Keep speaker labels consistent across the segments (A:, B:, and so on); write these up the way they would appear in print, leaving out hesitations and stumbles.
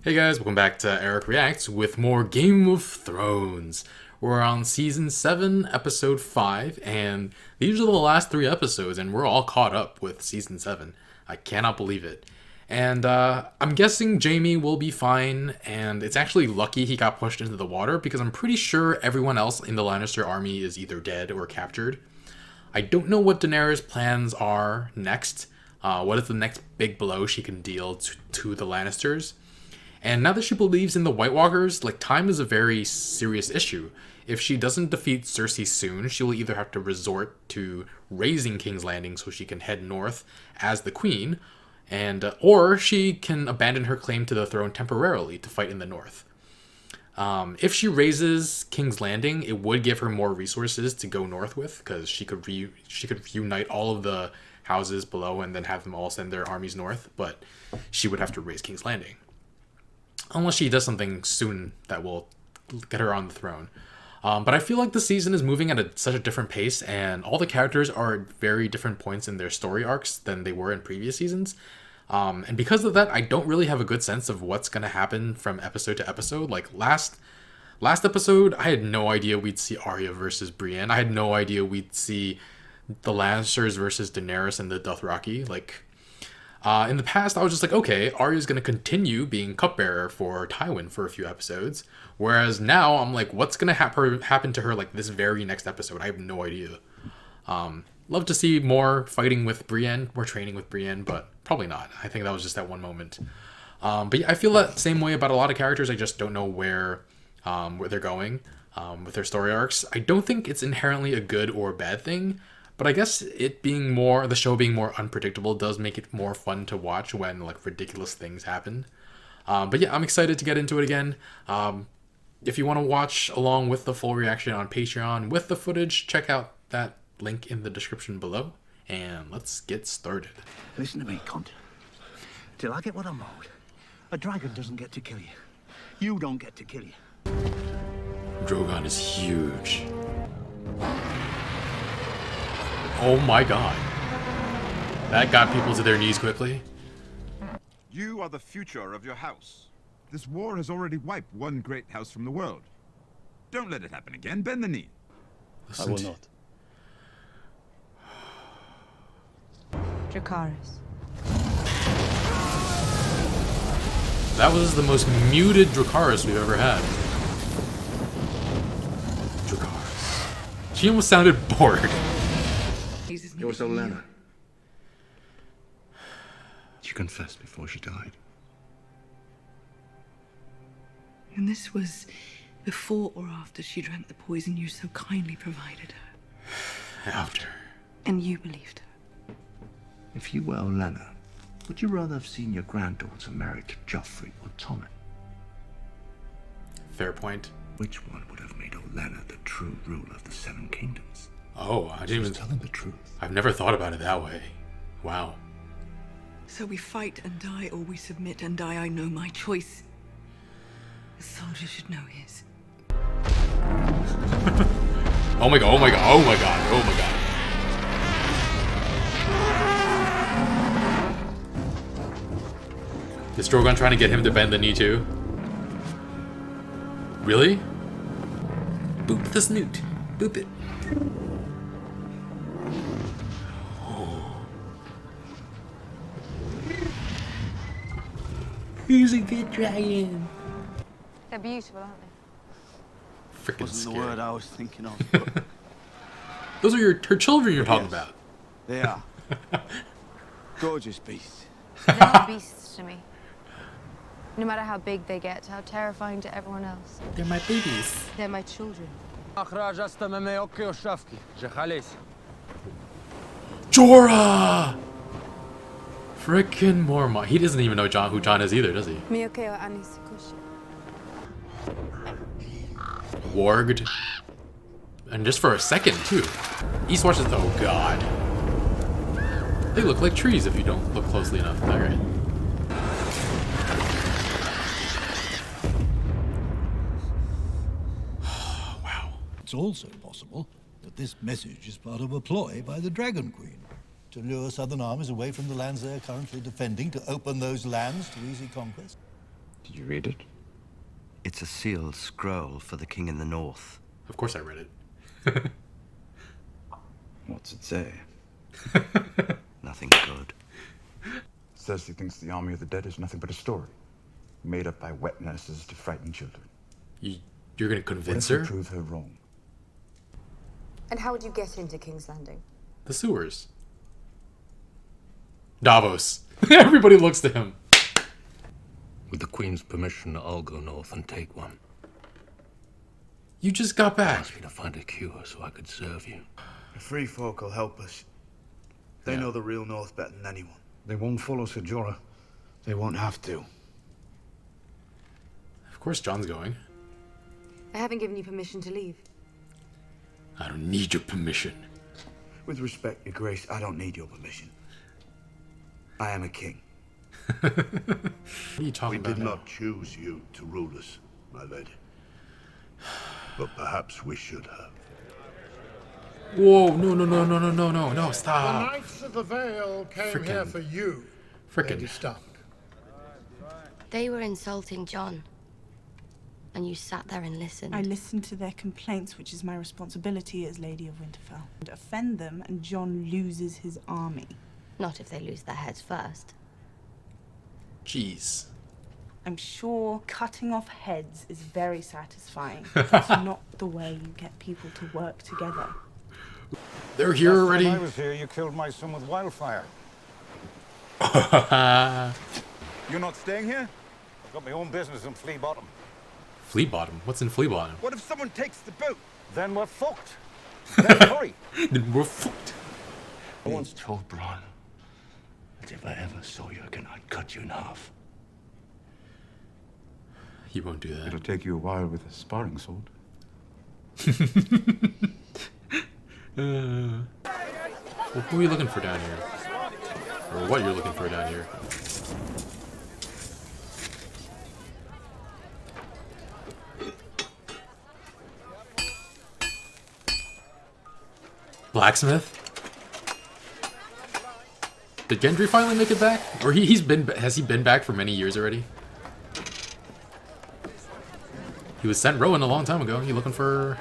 A: Hey guys, welcome back to Eric Reacts with more Game of Thrones. We're on Season 7, Episode 5, and these are the last 3 episodes, and we're all caught up with Season 7. I cannot believe it. And I'm guessing Jaime will be fine, and it's actually lucky he got pushed into the water, because I'm pretty sure everyone else in the Lannister army is either dead or captured. I don't know what Daenerys' plans are next. What is the next big blow she can deal to the Lannisters? And now that she believes in the White Walkers, time is a very serious issue. If she doesn't defeat Cersei soon, she will either have to resort to raising King's Landing so she can head north as the queen, or she can abandon her claim to the throne temporarily to fight in the north. If she raises King's Landing, it would give her more resources to go north with, because she could unite all of the houses below and then have them all send their armies north, but she would have to raise King's Landing. Unless she does something soon that will get her on the throne. But I feel like the season is moving at such a different pace, and all the characters are at very different points in their story arcs than they were in previous seasons. And because of that, I don't really have a good sense of what's going to happen from episode to episode. Last episode, I had no idea we'd see Arya versus Brienne. I had no idea we'd see the Lannisters versus Daenerys and the Dothraki. In the past, I was just like, okay, Arya's going to continue being cupbearer for Tywin for a few episodes. Whereas now, I'm like, what's going to happen to her this very next episode? I have no idea. Love to see more fighting with Brienne, more training with Brienne, but probably not. I think that was just that one moment. But yeah, I feel that same way about a lot of characters. I just don't know where they're going with their story arcs. I don't think it's inherently a good or bad thing. But I guess the show being more unpredictable does make it more fun to watch when ridiculous things happen. But yeah, I'm excited to get into it again. If you want to watch along with the full reaction on Patreon with the footage, check out that link in the description below. And let's get started.
B: Listen to me, cunt. Till I get what I'm owed, a dragon doesn't get to kill you. You don't get to kill you.
A: Drogon is huge. Oh my god. That got people to their knees quickly.
C: You are the future of your house. This war has already wiped one great house from the world. Don't let it happen again. Bend the knee.
B: I will not.
D: Dracarys.
A: That was the most muted Dracarys we've ever had. Dracarys. She almost sounded bored.
B: It was Olenna. She confessed before she died.
D: And this was before or after she drank the poison you so kindly provided her.
A: After.
D: And you believed her.
B: If you were Olenna, would you rather have seen your granddaughter married to Joffrey or Tommen?
A: Fair point.
B: Which one would have made Olenna the true ruler of the Seven Kingdoms?
A: Oh, I didn't even...
B: telling the truth.
A: I've never thought about it that way. Wow.
D: So we fight and die, or we submit and die. I know my choice. A soldier should know his.
A: Oh my god, oh my god, oh my god, oh my god. Is Drogon trying to get him to bend the knee too? Really? Boop the snoot. Boop it. He's a good dragon.
E: They're beautiful, aren't they?
A: Freaking
B: Wasn't
A: scary.
B: the word I was thinking of. But
A: Those are her children you're talking
B: Yes.
A: about.
B: they are. Gorgeous beasts.
E: They're not beasts to me. No matter how big they get, how terrifying to everyone else.
A: They're my babies.
E: They're my children.
A: Jorah! Frickin' Mormont. He doesn't even know who John is either, does he? Warged. And just for a second, too. Eastwatch is... Oh, God. They look like trees if you don't look closely enough. Alright. Wow.
F: It's also possible that this message is part of a ploy by the Dragon Queen to lure southern armies away from the lands they are currently defending, to open those lands to easy conquest.
G: Did you read it?
H: It's a sealed scroll for the king in the north.
A: Of course I read it.
G: What's it say?
H: Nothing good.
C: It says he thinks the army of the dead is nothing but a story, made up by wet nurses to frighten children.
A: You're gonna convince
C: What if
A: her?
C: we prove her wrong?
I: And how would you get into King's Landing?
A: The sewers. Davos. Everybody looks to him.
J: With the Queen's permission, I'll go north and take one.
A: You just got back.
J: Asked me to find a cure so I could serve you.
K: The free folk will help us. They know the real north better than anyone.
B: They won't follow Sir Jorah. They won't have to.
A: Of course John's going.
I: I haven't given you permission to leave.
A: I don't need your permission.
K: With respect, Your Grace, I don't need your permission. I am a king.
A: What are you talking
L: We
A: about
L: did
A: now?
L: not choose you to rule us, my lady. But perhaps we should have.
A: Whoa, no, stop.
M: Knights of the Vale came here for you, Lady
A: Frickin'.
M: Stark.
E: They were insulting John. And you sat there and listened.
N: I listened to their complaints, which is my responsibility as Lady of Winterfell. And offend them, and John loses his army.
E: Not if they lose their heads first.
A: Jeez.
N: I'm sure cutting off heads is very satisfying. It's not the way you get people to work together.
A: They're here already.
B: When I was here, you killed my son with wildfire.
C: You're not staying here?
B: I've got my own business in Flea Bottom.
A: Flea Bottom? What's in Flea Bottom?
C: What if someone takes the boat?
B: Then we're fucked. Then hurry.
A: Then we're fucked.
J: I once told Bronn that if I ever saw you again, I'd cut you in half.
A: He won't do that.
C: It'll take you a while with a sparring sword.
A: Well, who are you looking for down here? Or what you're looking for down here? Blacksmith? Did Gendry finally make it back? Or has he been back for many years already? He was sent Rowan a long time ago. You looking for...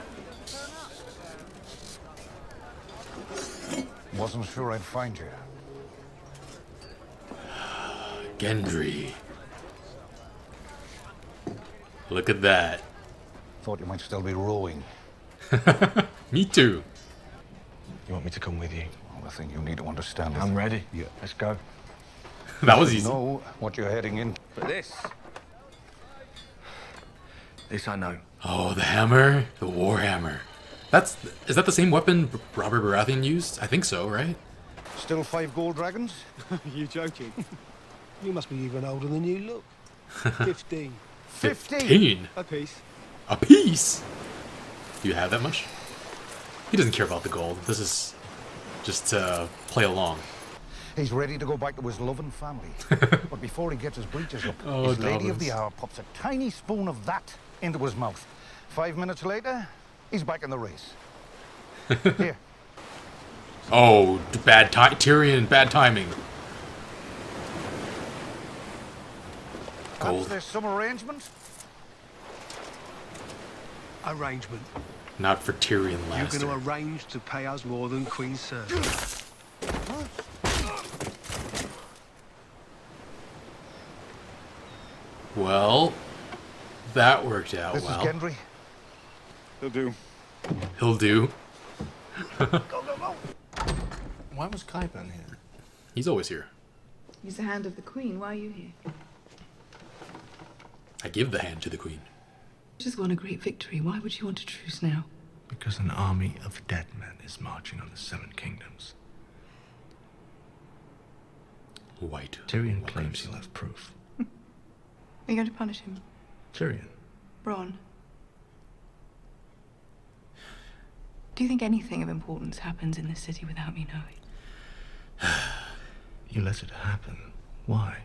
B: Wasn't sure I'd find you.
A: Gendry. Look at that.
B: Thought you might still be rowing.
A: Me too.
J: You want me to come with you?
B: Well, the thing you need to understand is...
J: I'm ready.
B: Yeah, let's go.
A: That was easy.
B: Know what you're heading in.
J: But this I know.
A: Oh, the hammer. The war hammer. Is that the same weapon Robert Baratheon used? I think so, right?
B: Still 5 gold dragons?
M: You joking? You must be even older than you look. 15.
A: 15?
M: A piece.
A: A piece? Do you have that much? He doesn't care about the gold. This is just to play along.
B: He's ready to go back to his loving family. But before he gets his breeches up, his Lady of the Hour pops a tiny spoon of that into his mouth. 5 minutes later, he's back in the race. Here.
A: Oh, Tyrion, bad timing.
B: Perhaps there's some arrangement?
M: Arrangement.
A: Not for Tyrion
M: You're
A: Lannister.
M: going to arrange to pay us more than Queen's service.
A: Well, that worked out
B: This
A: well.
B: is Gendry.
C: He'll do.
A: He'll do.
J: Why was Qyburn here?
A: He's always here.
D: He's the hand of the Queen. Why are you here?
A: I give the hand to the queen.
D: Just won a great victory. Why would you want a truce now?
J: Because an army of dead men is marching on the Seven Kingdoms.
A: White.
J: Tyrion claims he'll have proof.
D: Are you going to punish him?
J: Tyrion?
D: Bronn? Do you think anything of importance happens in this city without me knowing?
J: You let it happen. Why?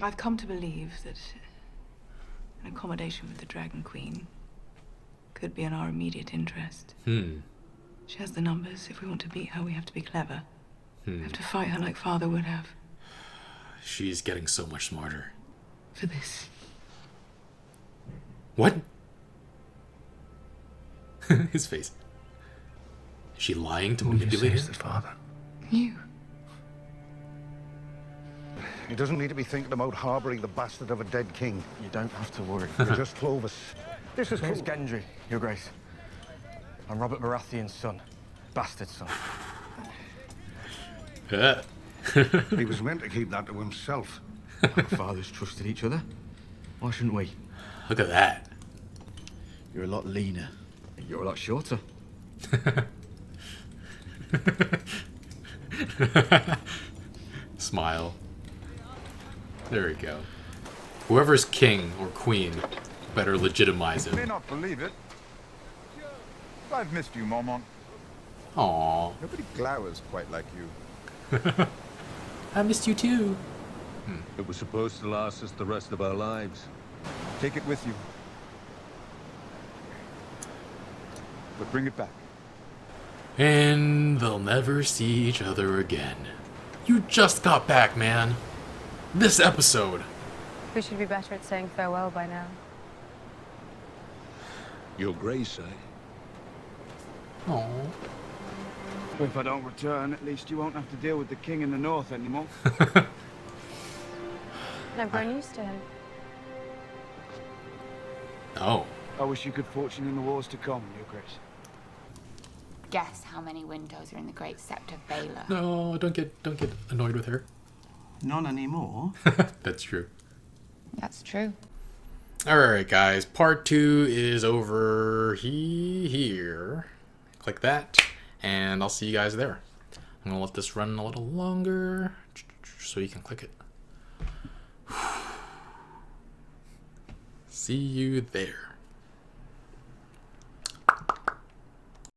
D: I've come to believe that an accommodation with the Dragon Queen could be in our immediate interest. She has the numbers. If we want to beat her, we have to be clever. We have to fight her like Father would have.
A: She's getting so much smarter.
D: For this,
A: What? His face. Is she lying to manipulate him?
J: Father.
D: You.
B: He doesn't need to be thinking about harbouring the bastard of a dead king.
J: You don't have to worry.
B: You're just Clovis. This is
J: It's Gendry, Your Grace. I'm Robert Baratheon's son. Bastard son.
B: He was meant to keep that to himself.
J: Our fathers trusted each other. Why shouldn't we?
A: Look at that.
J: You're a lot leaner. You're a lot shorter.
A: Smile. There we go. Whoever's king or queen better legitimize
C: You may
A: him.
C: not believe it. I've missed you, Mormont.
A: Aww.
C: Nobody glowers quite like you.
A: I missed you too.
O: It was supposed to last us the rest of our lives.
C: Take it with you. But bring it back.
A: And they'll never see each other again. You just got back, man. This episode.
E: We should be better at saying farewell by now.
L: Your Grace, eh?
A: Aww.
P: If I don't return, at least you won't have to deal with the king in the north anymore.
E: I've grown used to him.
A: Oh.
P: I wish you good fortune in the wars to come, Your Grace.
Q: Guess how many windows are in the Great Sept of Baylor?
A: No, don't get annoyed with her.
J: None anymore.
A: That's true.
Q: That's true.
A: Alright guys, part 2 is over here. Click that, and I'll see you guys there. I'm gonna let this run a little longer so you can click it. See you there.